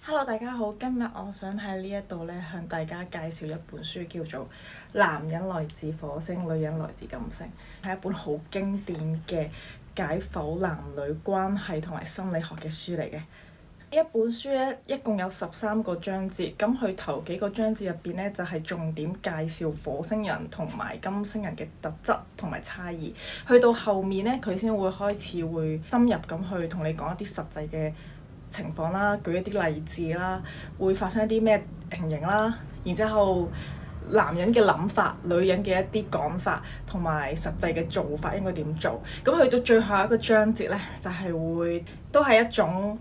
Hello，大家好，今日我想喺呢一度咧向大家介紹一本書，叫做《男人來自火星，女人來自金星》，係一本好經典嘅解剖男女關係同埋心理學嘅書嚟嘅。呢一本書咧一共有13個章節，咁佢頭幾個章節入邊咧就係重點介紹火星人同埋金星人嘅特質同埋差異，去到後面咧佢先會開始會深入咁去同你講一啲實際嘅情況啦，舉一啲例子啦，會發生一啲咩情形啦，然之後男人嘅諗法、女人嘅一啲講法同埋實際嘅做法應該點做。咁去到最後一個章節咧，就係會都係一種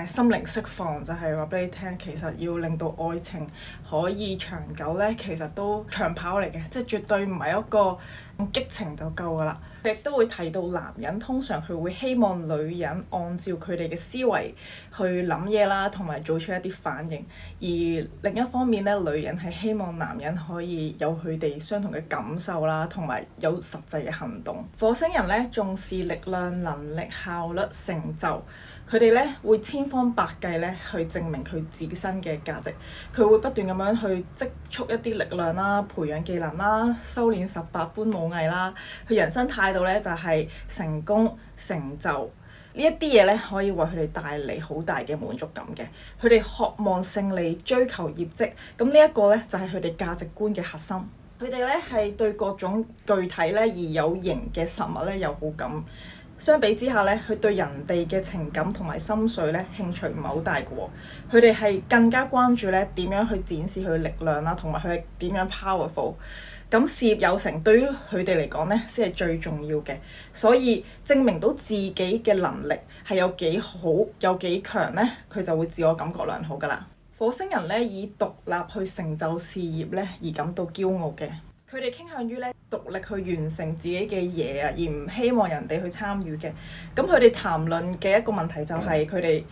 心靈釋放，就係話俾你聽，其實要令到愛情可以長久咧，其實都長跑嚟嘅，即係絕對唔係一個激情就夠噶啦。亦都會提到男人通常佢會希望女人按照佢哋嘅思維去諗嘢啦，同埋做出一啲反應。而另一方面咧，女人係希望男人可以有佢哋相同嘅感受啦，同埋有實際嘅行動。火星人咧重視力量、能力、效率、成就，佢哋咧會千方百計咧去證明佢自身嘅價值。佢會不斷咁樣去積蓄一啲力量啦，培養技能啦，修練18般武藝啦。佢人生態度咧就係成功、成就呢一啲嘢咧，可以為佢哋帶嚟好大嘅滿足感嘅。佢哋渴望勝利、追求業績，咁呢一個咧就係佢哋價值觀嘅核心。佢哋咧係對各種具體咧而有形嘅實物咧有好感。相比之下咧，佢對人哋嘅情感同埋心水咧興趣唔係好大嘅喎。佢哋係更加關注咧點樣去展示佢嘅力量啦，同埋佢係點樣 powerful。咁事業有成對於佢哋嚟講咧先係最重要嘅，所以證明到自己嘅能力係有幾好、有幾強咧，佢就會自我感覺良好㗎啦。火星人咧以獨立去成就事業咧而感到驕傲嘅。佢哋傾向於咧獨力去完成自己嘅嘢啊，而唔希望人哋去參與嘅。咁佢哋談論嘅一個問題就係佢哋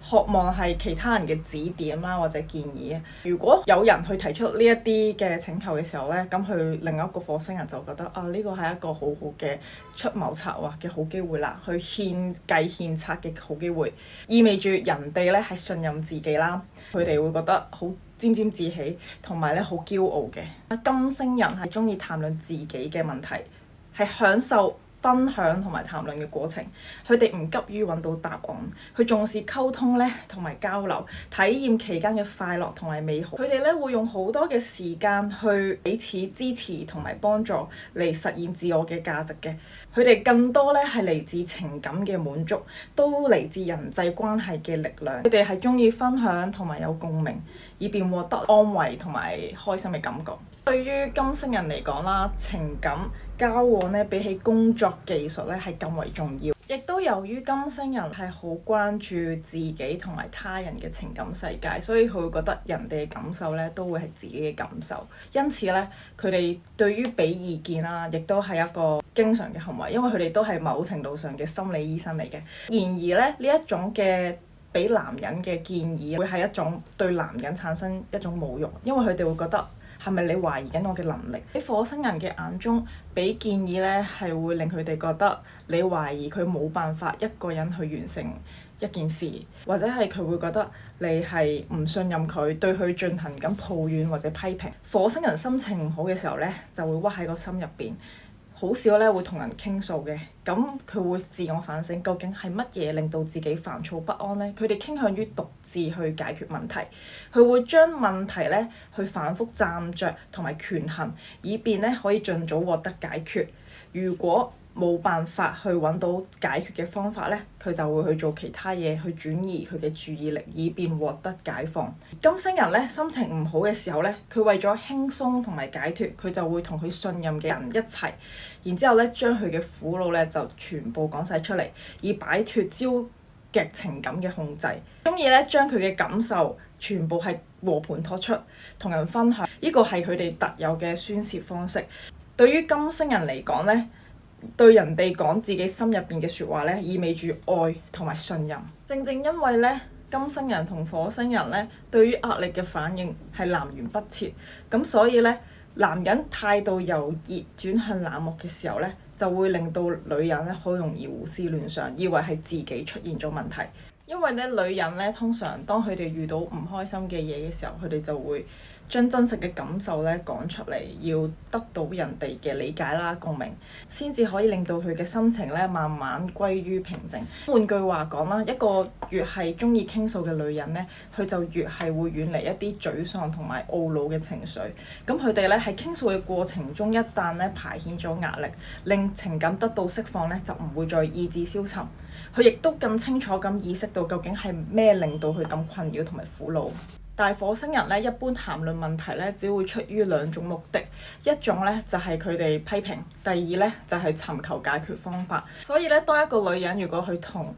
渴望係其他人嘅指點啦，或者建議啊。如果有人去提出呢一啲嘅請求嘅時候咧，咁佢另一個火星人就覺得啊，呢個係一個好好嘅出謀策劃嘅好機會啦，去獻計獻策嘅好機會，意味住人哋咧係信任自己啦，佢哋會覺得好沾沾自喜，同埋咧好驕傲嘅。金星人係中意談論自己嘅問題，係享受分享同埋談論嘅過程。佢哋唔急於揾到答案，佢重視溝通咧同埋交流，體驗期間嘅快樂同埋美好。佢哋咧會用好多嘅時間去彼此支持同埋幫助嚟實現自我嘅價值嘅。佢哋更多咧係嚟自情感嘅滿足，都嚟自人際關係嘅力量。佢哋係中意分享同埋有共鳴，以便獲得安慰同埋開心嘅感覺。對於金星人嚟講啦，情感交往咧比起工作技術咧係更為重要。亦都由於金星人係好關注自己同埋他人嘅情感世界，所以佢會覺得人哋嘅感受咧都會係自己嘅感受。因此咧，佢哋對於俾意見啦，亦都係一個經常嘅行為，因為佢哋都係某程度上嘅心理醫生嚟嘅。然而咧，呢一種嘅俾男人嘅建議會係一種對男人產生一種侮辱，因為佢哋會覺得係咪你懷疑緊我嘅能力？喺火星人嘅眼中，俾建議咧係會令佢哋覺得你懷疑佢冇辦法一個人去完成一件事，或者係佢會覺得你係唔信任佢，對佢進行緊抱怨或者批評。火星人心情唔好嘅時候咧，就會屈喺個心入邊。好少咧會同人傾訴嘅，咁佢會自我反省，究竟係乜嘢令到自己煩躁不安呢？佢哋傾向於獨自去解決問題，佢會將問題咧去反覆站着同埋權衡，以便咧可以盡早獲得解決。如果冇辦法去揾到解決嘅方法咧，佢就會去做其他嘢去轉移佢嘅注意力，以便獲得解放。金星人咧心情唔好嘅時候咧，佢為咗輕鬆同埋解脫，佢就會同佢信任嘅人一齊，然之後咧將佢嘅苦惱咧就全部講晒出嚟，以擺脫焦極情感嘅控制。中意咧將佢嘅感受全部係和盤托出，同人分享，呢個係佢哋特有嘅宣泄方式。對於金星人嚟講咧，對人哋講自己心入邊嘅説話咧，意味住愛同埋信任。正正因為咧，金星人同火星人咧，對於壓力嘅反應係南轅北轍，咁所以咧，男人態度由熱轉向冷漠嘅時候咧，就會令到女人咧好容易胡思亂想，以為係自己出現咗問題。因為咧女人咧通常當佢哋遇到唔開心嘅嘢嘅時候，佢哋就會將真實嘅感受咧講出嚟，要得到人哋嘅理解啦、共鳴，先至可以令到佢嘅心情咧慢慢歸於平靜。換句話講啦，一個越係鍾意傾訴嘅女人咧，佢就越係會遠離一啲沮喪同埋懊惱嘅情緒。咁佢哋咧喺傾訴嘅過程中，一旦咧排遣咗壓力，令情感得到釋放咧，就唔會再意志消沉。佢亦都更清楚咁意識到究竟係咩令到佢咁困擾同埋苦惱。但係火星人咧，一般談論問題咧，只會出於兩種目的，一種咧就係佢哋批評，第二咧就係尋求解決方法。所以咧，當一個女人如果去同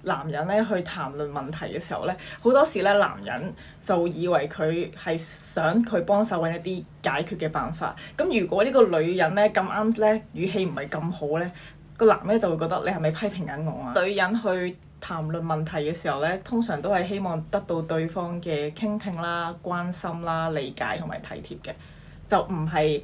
男人咧去談論問題嘅時候咧，好多時咧男人就以為佢係想佢幫手揾一啲解決嘅辦法。咁如果呢個女人咧咁啱咧語氣唔係咁好咧，個男咧就會覺得你係咪批評緊我啊？女人去談論問題嘅時候咧，通常都係希望得到對方嘅傾聽啦、關心啦、理解同埋體貼嘅，就唔係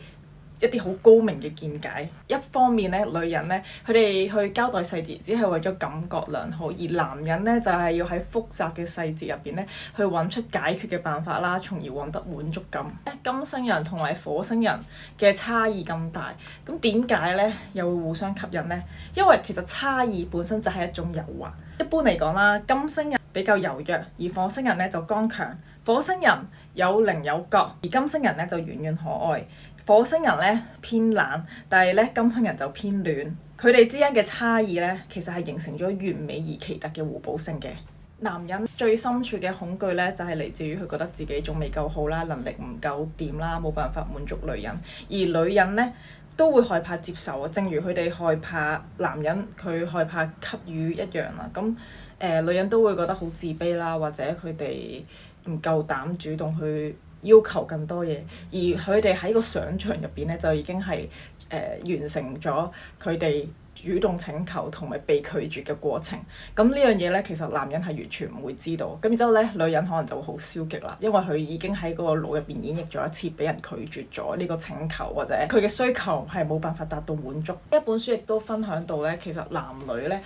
一啲好高明嘅見解。一方面咧，女人咧佢哋去交代細節，只係為咗感覺良好；而男人咧就係要喺複雜嘅細節入邊咧去揾出解決嘅辦法啦，從而獲得滿足感。金星人同埋火星人嘅差異咁大，咁點解咧又會互相吸引咧？因為其實差異本身就係一種誘惑。一般嚟講啦，金星人比較柔弱，而火星人咧就剛強。火星人有棱有角，而金星人咧就圓潤可愛。火星人咧偏冷，但係咧金星人就偏暖。佢哋之間嘅差異咧，其實係形成咗完美而奇特嘅互補性嘅。男人最深處嘅恐懼咧，就係嚟自於佢覺得自己仲未夠好啦，能力唔夠掂啦，冇辦法滿足女人。而女人咧都會害怕接受啊，正如佢哋害怕男人佢害怕給予一樣啦。咁女人都會覺得好自卑啦，或者佢哋唔夠膽主動去要求更多嘢，而佢哋喺個想像入邊咧就已經係完成咗佢哋主動請求同埋被拒絕嘅過程。咁呢樣嘢咧，其實男人係完全唔會知道。咁然之後咧，女人可能就會好消極啦，因為佢已經喺個腦入邊演繹咗一次俾人拒絕咗呢個請求，或者佢嘅需求係冇辦法達到滿足。一本書亦都分享到咧，其實男女咧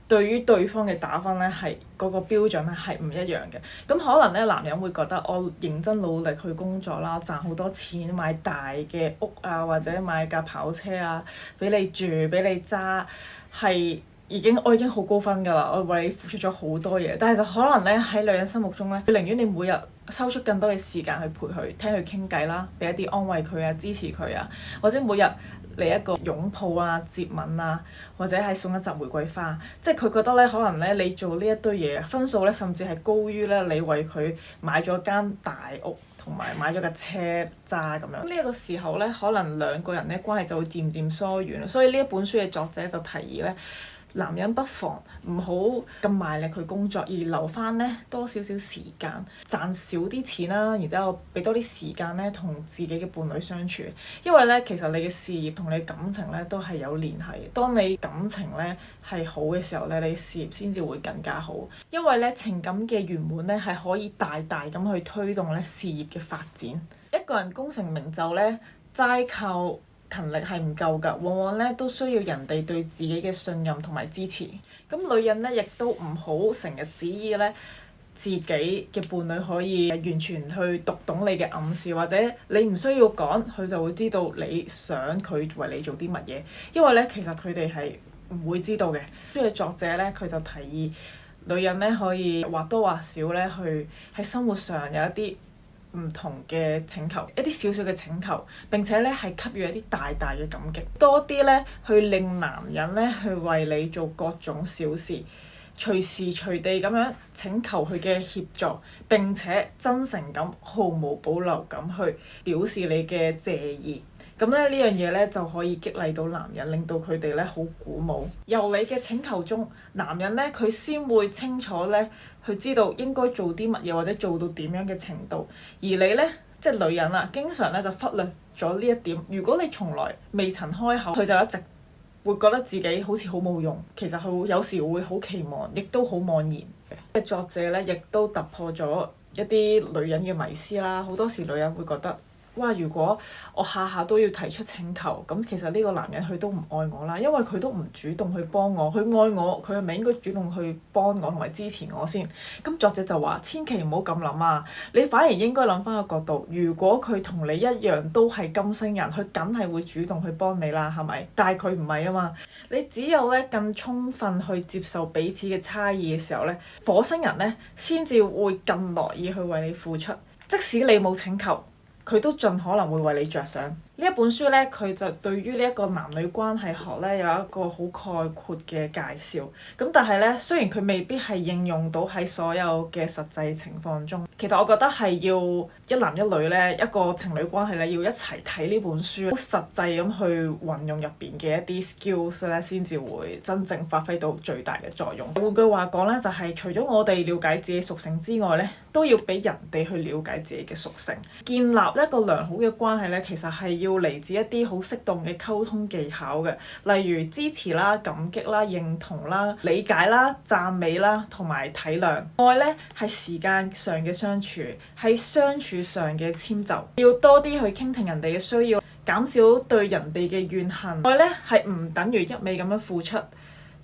對於對方嘅打分咧係嗰個標準咧係唔一樣嘅。咁可能咧男人會覺得我認真努力去工作啦，賺好多錢買大嘅屋啊，或者買架跑車啊，俾你住俾你揸，係我已經好高分㗎啦，我為你付出咗好多嘢。但係就可能咧喺女人心目中咧，佢寧願你每日收出更多嘅時間去陪佢，聽佢傾偈啦，俾一啲安慰佢啊，支持佢啊，或者每日嚟一個擁抱啊、接吻啊，或者係送一紮玫瑰花。即係佢覺得咧，可能咧你做呢一堆嘢分數咧，甚至係高於咧你為佢買咗間大屋同埋買咗架車揸咁樣。呢一個時候咧，可能兩個人咧關係就會漸漸疏遠。所以呢一本書嘅作者就提議咧，男人不妨唔好咁賣力去工作，而留翻咧多少少時間，賺少啲錢啦，然之後俾多啲時間咧同自己嘅伴侶相處。因為咧，其實你嘅事業同你感情咧都係有聯繫。當你感情咧係好嘅時候咧，你事業先至會更加好。因為咧情感嘅圓滿咧係可以大大咁去推動咧事業嘅發展。一個人功成名就咧，齋靠勤力係唔夠㗎，往往咧都需要人哋對自己嘅信任同埋支持。咁女人咧亦都唔好成日指意咧自己嘅伴侶可以完全去讀懂你嘅暗示，或者你唔需要講，佢就會知道你想佢為你做啲乜嘢。因為咧其實佢哋係唔會知道嘅。書嘅作者咧佢就提議女人咧可以或多或少咧去喺生活上有一啲唔同嘅請求，一啲小小嘅請求，並且咧係給予一啲大大嘅感激，多啲咧去令男人咧去為你做各種小事，隨時隨地咁樣請求佢嘅協助，並且真誠咁毫無保留咁去表示你嘅謝意。咁咧呢樣嘢咧就可以激勵到男人，令到佢哋咧好鼓舞。由你嘅請求中，男人咧佢先會清楚咧去知道應該做啲乜嘢，或者做到點樣嘅程度。而你咧即係女人啊，經常咧就忽略咗呢一點。如果你從來未曾開口，佢就一直會覺得自己好似好冇用。其實佢有時會好期望，亦都好妄言嘅。作者咧亦都突破咗一啲女人嘅迷思啦。好多時女人會覺得，哇！如果我下下都要提出請求，咁其實呢個男人佢都唔愛我啦，因為佢都唔主動去幫我，佢愛我，佢係咪應該主動去幫我同埋支持我先？咁作者就話：千祈唔好咁諗啊！你反而應該諗翻個角度，如果佢同你一樣都係金星人，佢梗係會主動去幫你啦，係咪？但係佢唔係啊嘛。你只有咧更充分去接受彼此嘅差異嘅時候咧，火星人咧先至會更樂意去為你付出，即使你冇請求，佢都盡可能會為你着想。呢一本書咧，佢就對於呢一個男女關係學咧有一個好概括嘅介紹。咁但係咧，雖然佢未必係應用到喺所有嘅實際情況中，其實我覺得係要一男一女咧，一個情侶關係咧，要一齊睇呢本書，好實際咁去運用入邊嘅一啲 skills 咧，先至會真正發揮到最大嘅作用。換句話講咧，就係除咗我哋了解自己屬性之外咧，都要俾人哋去了解自己嘅屬性。建立一個良好嘅關係咧，其實係要嚟自一啲好適當嘅溝通技巧嘅，例如支持啦、感激啦、認同啦、理解啦、讚美啦同埋體諒。愛咧係時間上嘅相處，係相處上嘅遷就，要多啲去傾聽人哋嘅需要，減少對人哋嘅怨恨。愛咧係唔等於一味咁樣付出，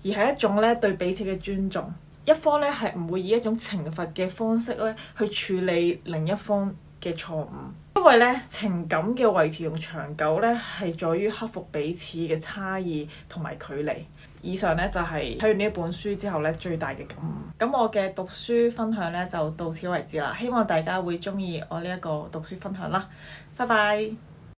而係一種咧對彼此嘅尊重。一方咧係唔會以一種懲罰嘅方式咧去處理另一方嘅錯誤，因為咧情感嘅維持同長久咧係在於克服彼此嘅差異同埋距離。以上咧就係睇完呢一本書之後咧最大嘅感悟。咁我嘅讀書分享咧就到此為止啦，希望大家會鍾意我呢一個讀書分享啦。拜拜。